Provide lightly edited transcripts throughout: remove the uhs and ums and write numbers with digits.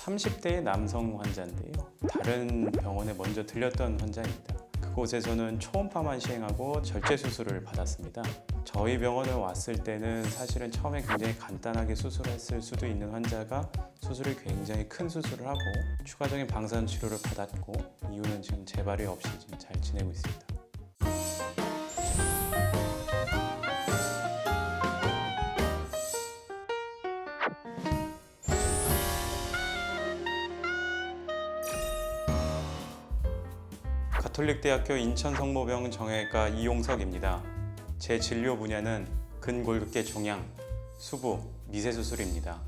30대의 남성 환자인데요. 다른 병원에 먼저 들렸던 환자입니다. 그곳에서는 초음파만 시행하고 절제 수술을 받았습니다. 저희 병원에 왔을 때는 사실은 처음에 굉장히 간단하게 수술했을 수도 있는 환자가 수술을 굉장히 큰 수술을 하고 추가적인 방사선 치료를 받았고 이후는 지금 재발이 없이 지금 잘 지내고 있습니다. 가톨릭대학교 인천성모병원 정형외과 이용석입니다. 제 진료 분야는 근골격계 종양, 수부, 미세수술입니다.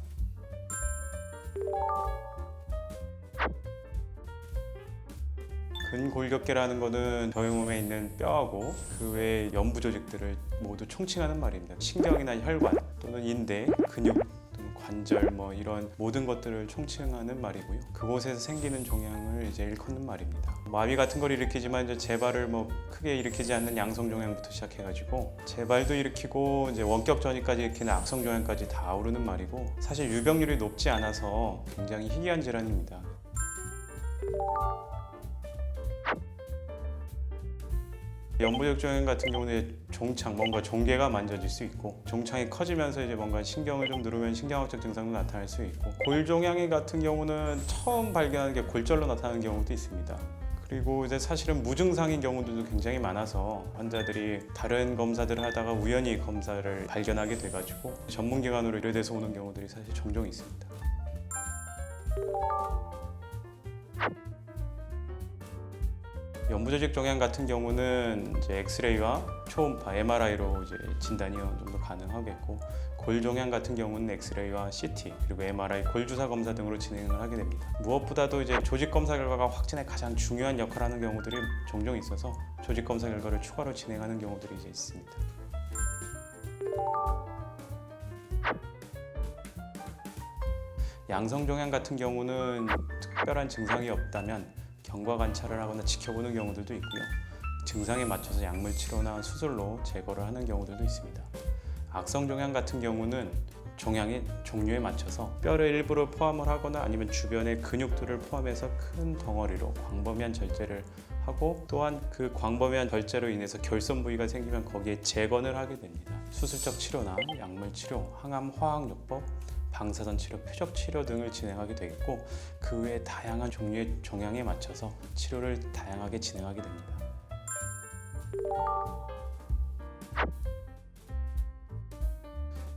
근골격계라는 것은 저희 몸에 있는 뼈하고 그 외의 연부 조직들을 모두 총칭하는 말입니다. 신경이나 혈관 또는 인대, 근육, 또는 관절 이런 모든 것들을 총칭하는 말이고요. 그곳에서 생기는 종양을 이제 일컫는 말입니다. 마비 같은 걸 일으키지만 이제 재발을 크게 일으키지 않는 양성 종양부터 시작해가지고 재발도 일으키고 이제 원격 전이까지 일으키는 악성 종양까지 다 아우르는 말이고 사실 유병률이 높지 않아서 굉장히 희귀한 질환입니다. 연부적 종양 같은 경우는 종창, 뭔가 종괴가 만져질 수 있고 종창이 커지면서 이제 뭔가 신경을 좀 누르면 신경학적 증상도 나타날 수 있고 골종양이 같은 경우는 처음 발견하는 게 골절로 나타나는 경우도 있습니다. 그리고 이제 사실은 무증상인 경우들도 굉장히 많아서 환자들이 다른 검사들을 하다가 우연히 검사를 발견하게 돼가지고 전문기관으로 의뢰돼서 오는 경우들이 사실 종종 있습니다. 연부조직 종양 같은 경우는 이제 엑스레이와 초음파, MRI로 이제 진단이 어느 정도 가능하겠고 골종양 같은 경우는 엑스레이와 CT 그리고 MRI, 골주사 검사 등으로 진행을 하게 됩니다. 무엇보다도 이제 조직 검사 결과가 확진에 가장 중요한 역할을 하는 경우들이 종종 있어서 조직 검사 결과를 추가로 진행하는 경우들이 이제 있습니다. 양성 종양 같은 경우는 특별한 증상이 없다면 경과 관찰을 하거나 지켜보는 경우들도 있고요. 증상에 맞춰서 약물 치료나 수술로 제거를 하는 경우들도 있습니다. 악성 종양 같은 경우는 종양의 종류에 맞춰서 뼈를 일부러 포함을 하거나 아니면 주변의 근육들을 포함해서 큰 덩어리로 광범위한 절제를 하고 또한 그 광범위한 절제로 인해서 결손 부위가 생기면 거기에 재건을 하게 됩니다. 수술적 치료나 약물 치료, 항암 화학요법, 방사선 치료, 표적 치료 등을 진행하게 되겠고 그 외에 다양한 종류의 종양에 맞춰서 치료를 다양하게 진행하게 됩니다.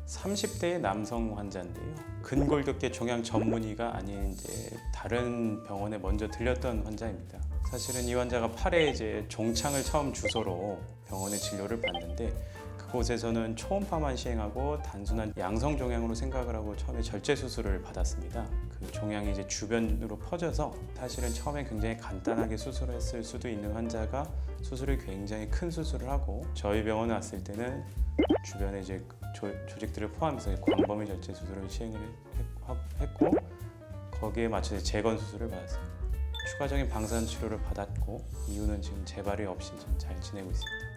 (30대의) 남성 환자인데요. 근골격계 종양 전문의가 아닌 이제 다른 병원에 먼저 들렸던 환자입니다. 사실은 이 환자가 팔에 이제 종창을 처음 주소로 병원에 진료를 받는데 그곳에서는 초음파만 시행하고 단순한 양성 종양으로 생각을 하고 처음에 절제 수술을 받았습니다. 그 종양이 이제 주변으로 퍼져서 사실은 처음에 굉장히 간단하게 수술했을 수도 있는 환자가 수술을 굉장히 큰 수술을 하고 저희 병원에 왔을 때는 주변에 이제 조직들을 포함해서 광범위 절제 수술을 시행을 했고 거기에 맞춰서 재건 수술을 받았습니다. 추가적인 방사선 치료를 받았고 이후는 지금 재발이 없이 지금 잘 지내고 있습니다.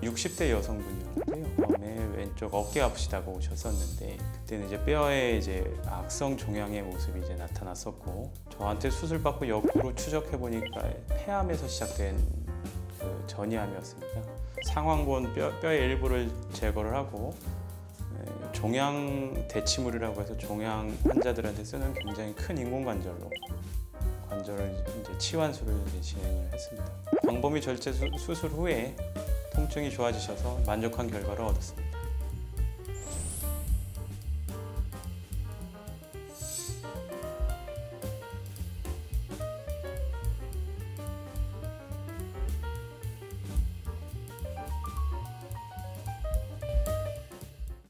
60대 여성분이었는데요. 처음에 왼쪽 어깨 아프시다고 오셨었는데 그때는 이제 뼈에 이제 악성 종양의 모습이 이제 나타났었고 저한테 수술받고 역으로 추적해 보니까 폐암에서 시작된 그 전이암이었습니다. 상완권 뼈의 일부를 제거를 하고 종양 대치물이라고 해서 종양 환자들한테 쓰는 굉장히 큰 인공 관절로 관절을 이제 치환술을 이제 진행을 했습니다. 광범위 절제 수술 후에 통증이 좋아지셔서 만족한 결과를 얻었습니다.